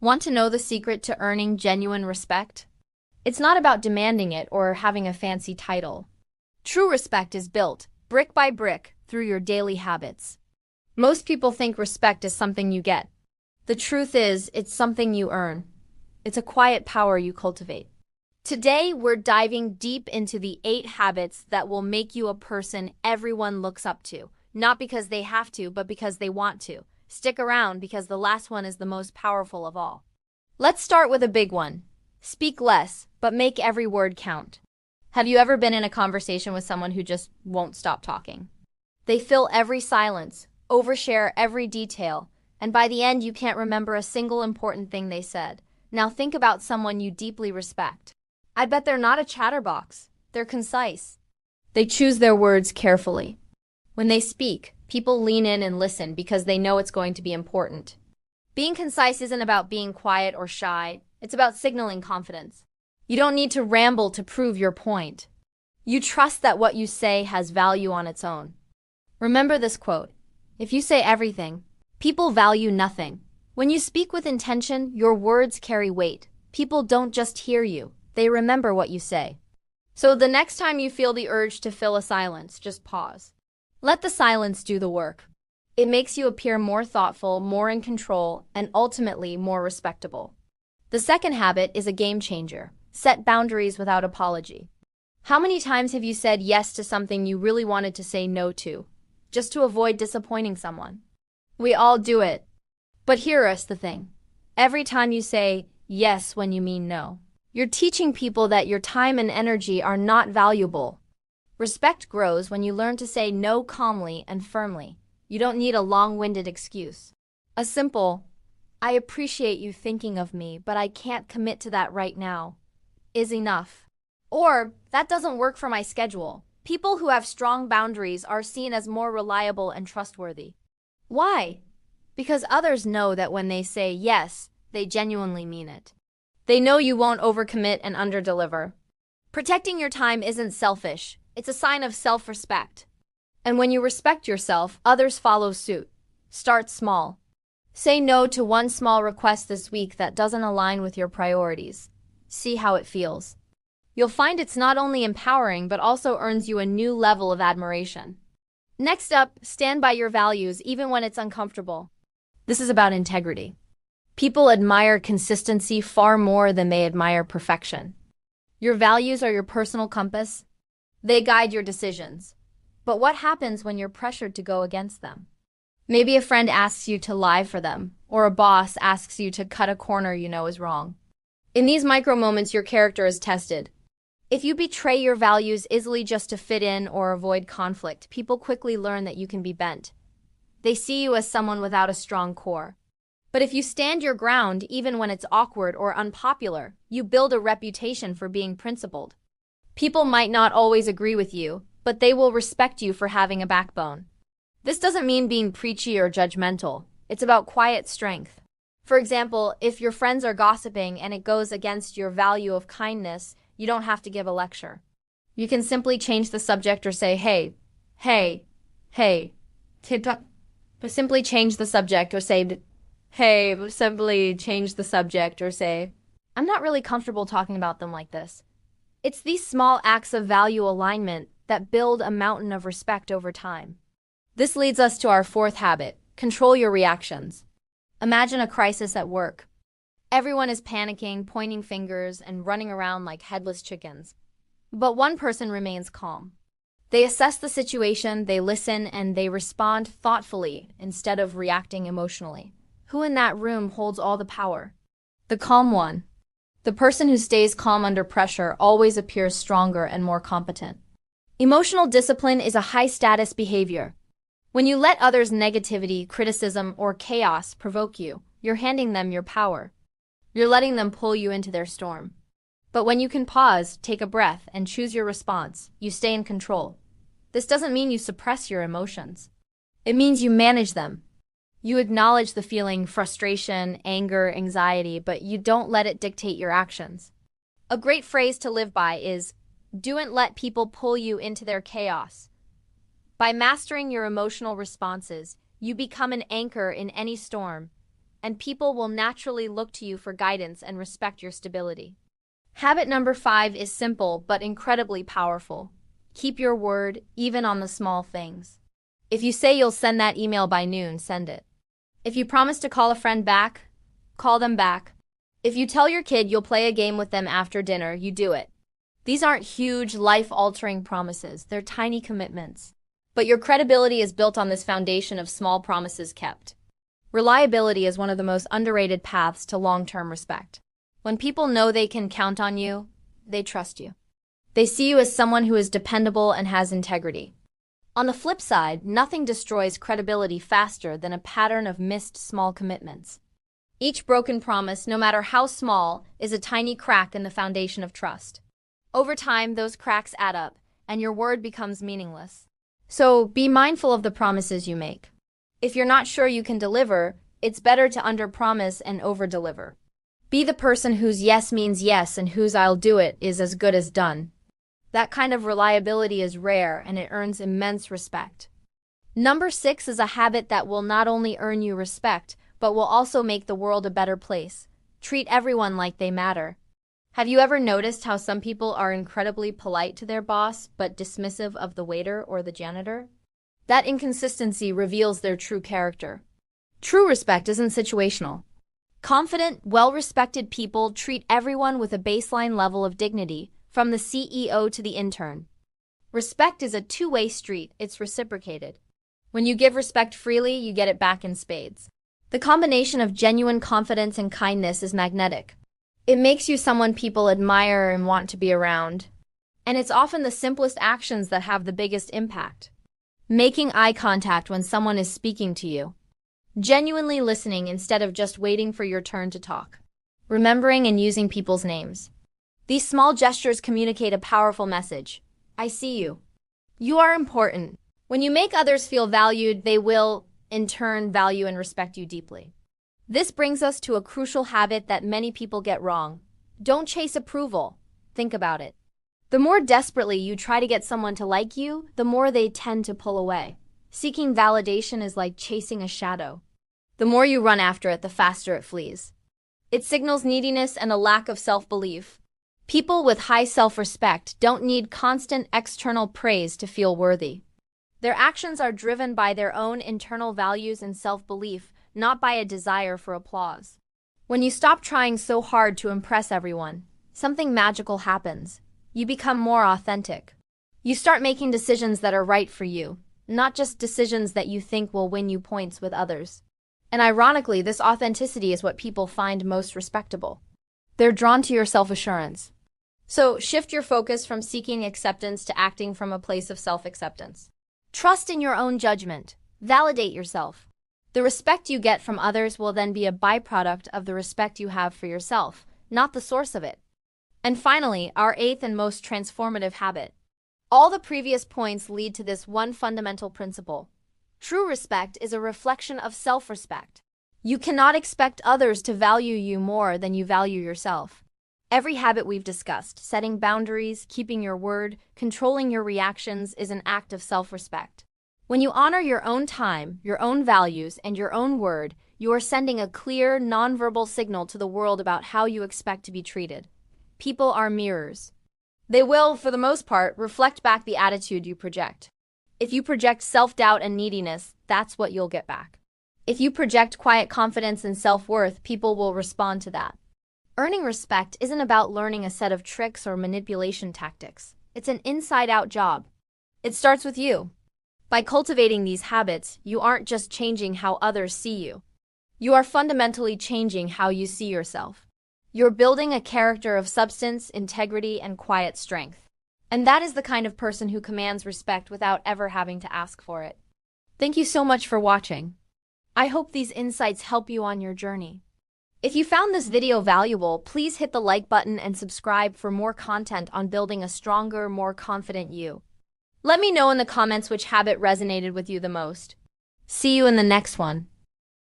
Want to know the secret to earning genuine respect? It's not about demanding it or having a fancy title. True respect is built, brick by brick, through your daily habits. Most people think respect is something you get. The truth is, it's something you earn. It's a quiet power you cultivate. Today, we're diving deep into the 8 habits that will make you a person everyone looks up to, not because they have to, but because they want to. Stick around because the last one is the most powerful of all. Let's start with a big one. Speak less, but make every word count. Have you ever been in a conversation with someone who just won't stop talking? They fill every silence, overshare every detail, and by the end you can't remember a single important thing they said. Now think about someone you deeply respect. I bet they're not a chatterbox. They're concise. They choose their words carefully. When they speak, people lean in and listen because they know it's going to be important. Being concise isn't about being quiet or shy. It's about signaling confidence. You don't need to ramble to prove your point. You trust that what you say has value on its own. Remember this quote: if you say everything, people value nothing. When you speak with intention, your words carry weight. People don't just hear you, they remember what you say. So the next time you feel the urge to fill a silence, just pause. Let the silence do the work. It makes you appear more thoughtful, more in control, and ultimately more respectable. The second habit is a game changer. Set boundaries without apology. How many times have you said yes to something you really wanted to say no to, just to avoid disappointing someone? We all do it. But here's the thing. Every time you say yes when you mean no, you're teaching people that your time and energy are not valuable. Respect grows when you learn to say no calmly and firmly. You don't need a long-winded excuse. A simple, "I appreciate you thinking of me, but I can't commit to that right now," is enough. Or, "That doesn't work for my schedule." People who have strong boundaries are seen as more reliable and trustworthy. Why? Because others know that when they say yes, they genuinely mean it. They know you won't overcommit and underdeliver. Protecting your time isn't selfish. It's a sign of self-respect. And when you respect yourself, others follow suit. Start small. Say no to one small request this week that doesn't align with your priorities. See how it feels. You'll find it's not only empowering, but also earns you a new level of admiration. Next up, stand by your values even when it's uncomfortable. This is about integrity. People admire consistency far more than they admire perfection. Your values are your personal compass. They guide your decisions. But what happens when you're pressured to go against them? Maybe a friend asks you to lie for them, or a boss asks you to cut a corner you know is wrong. In these micro moments, your character is tested. If you betray your values easily just to fit in or avoid conflict, people quickly learn that you can be bent. They see you as someone without a strong core. But if you stand your ground, even when it's awkward or unpopular, you build a reputation for being principled. People might not always agree with you, but they will respect you for having a backbone. This doesn't mean being preachy or judgmental. It's about quiet strength. For example, if your friends are gossiping and it goes against your value of kindness, you don't have to give a lecture. You can simply change the subject or say, hey, but simply change the subject or say, I'm not really comfortable talking about them like this. It's these small acts of value alignment that build a mountain of respect over time. This leads us to our fourth habit: control your reactions. Imagine a crisis at work. Everyone is panicking, pointing fingers, and running around like headless chickens. But one person remains calm. They assess the situation, they listen, and they respond thoughtfully instead of reacting emotionally. Who in that room holds all the power? The calm one. The person who stays calm under pressure always appears stronger and more competent. Emotional discipline is a high-status behavior. When you let others' negativity, criticism, or chaos provoke you, you're handing them your power. You're letting them pull you into their storm. But when you can pause, take a breath, and choose your response, you stay in control. This doesn't mean you suppress your emotions. It means you manage them. You acknowledge the feeling, frustration, anger, anxiety, but you don't let it dictate your actions. A great phrase to live by is, "Don't let people pull you into their chaos." By mastering your emotional responses, you become an anchor in any storm. and people will naturally look to you for guidance and respect your stability. Habit number 5 is simple but incredibly powerful. Keep your word, even on the small things. If you say you'll send that email by noon, send it. If you promise to call a friend back, call them back. If you tell your kid you'll play a game with them after dinner, you do it. These aren't huge, life-altering promises. They're tiny commitments. But your credibility is built on this foundation of small promises kept. Reliability is one of the most underrated paths to long-term respect. When people know they can count on you, they trust you. They see you as someone who is dependable and has integrity. On the flip side, nothing destroys credibility faster than a pattern of missed small commitments. Each broken promise, no matter how small, is a tiny crack in the foundation of trust. Over time, those cracks add up, and your word becomes meaningless. So be mindful of the promises you make. If you're not sure you can deliver, it's better to under-promise and over-deliver. Be the person whose yes means yes and whose I'll do it is as good as done. That kind of reliability is rare and it earns immense respect. Number 6 is a habit that will not only earn you respect, but will also make the world a better place. Treat everyone like they matter. Have you ever noticed how some people are incredibly polite to their boss, but dismissive of the waiter or the janitor? That inconsistency reveals their true character. True respect isn't situational. Confident, well-respected people treat everyone with a baseline level of dignity, from the CEO to the intern. Respect is a two-way street. It's reciprocated. When you give respect freely, you get it back in spades. The combination of genuine confidence and kindness is magnetic. It makes you someone people admire and want to be around. And it's often the simplest actions that have the biggest impact. Making eye contact when someone is speaking to you. Genuinely listening instead of just waiting for your turn to talk. Remembering and using people's names. These small gestures communicate a powerful message. I see you. You are important. When you make others feel valued, they will, in turn, value and respect you deeply. This brings us to a crucial habit that many people get wrong. Don't chase approval. Think about it. The more desperately you try to get someone to like you, the more they tend to pull away. Seeking validation is like chasing a shadow. The more you run after it, the faster it flees. It signals neediness and a lack of self-belief. People with high self-respect don't need constant external praise to feel worthy. Their actions are driven by their own internal values and self-belief, not by a desire for applause. When you stop trying so hard to impress everyone, something magical happens. You become more authentic. You start making decisions that are right for you, not just decisions that you think will win you points with others. And ironically, this authenticity is what people find most respectable. They're drawn to your self-assurance. So shift your focus from seeking acceptance to acting from a place of self-acceptance. Trust in your own judgment. Validate yourself. The respect you get from others will then be a byproduct of the respect you have for yourself, not the source of it. And finally, our 8th and most transformative habit. All the previous points lead to this one fundamental principle. True respect is a reflection of self-respect. You cannot expect others to value you more than you value yourself. Every habit we've discussed, setting boundaries, keeping your word, controlling your reactions, is an act of self-respect. When you honor your own time, your own values, and your own word, you are sending a clear, nonverbal signal to the world about how you expect to be treated. People are mirrors. They will, for the most part, reflect back the attitude you project. If you project self-doubt and neediness, that's what you'll get back. If you project quiet confidence and self-worth, people will respond to that. Earning respect isn't about learning a set of tricks or manipulation tactics. It's an inside-out job. It starts with you. By cultivating these habits, you aren't just changing how others see you. You are fundamentally changing how you see yourself. You're building a character of substance, integrity, and quiet strength. And that is the kind of person who commands respect without ever having to ask for it. Thank you so much for watching. I hope these insights help you on your journey. If you found this video valuable, please hit the like button and subscribe for more content on building a stronger, more confident you. Let me know in the comments which habit resonated with you the most. See you in the next one.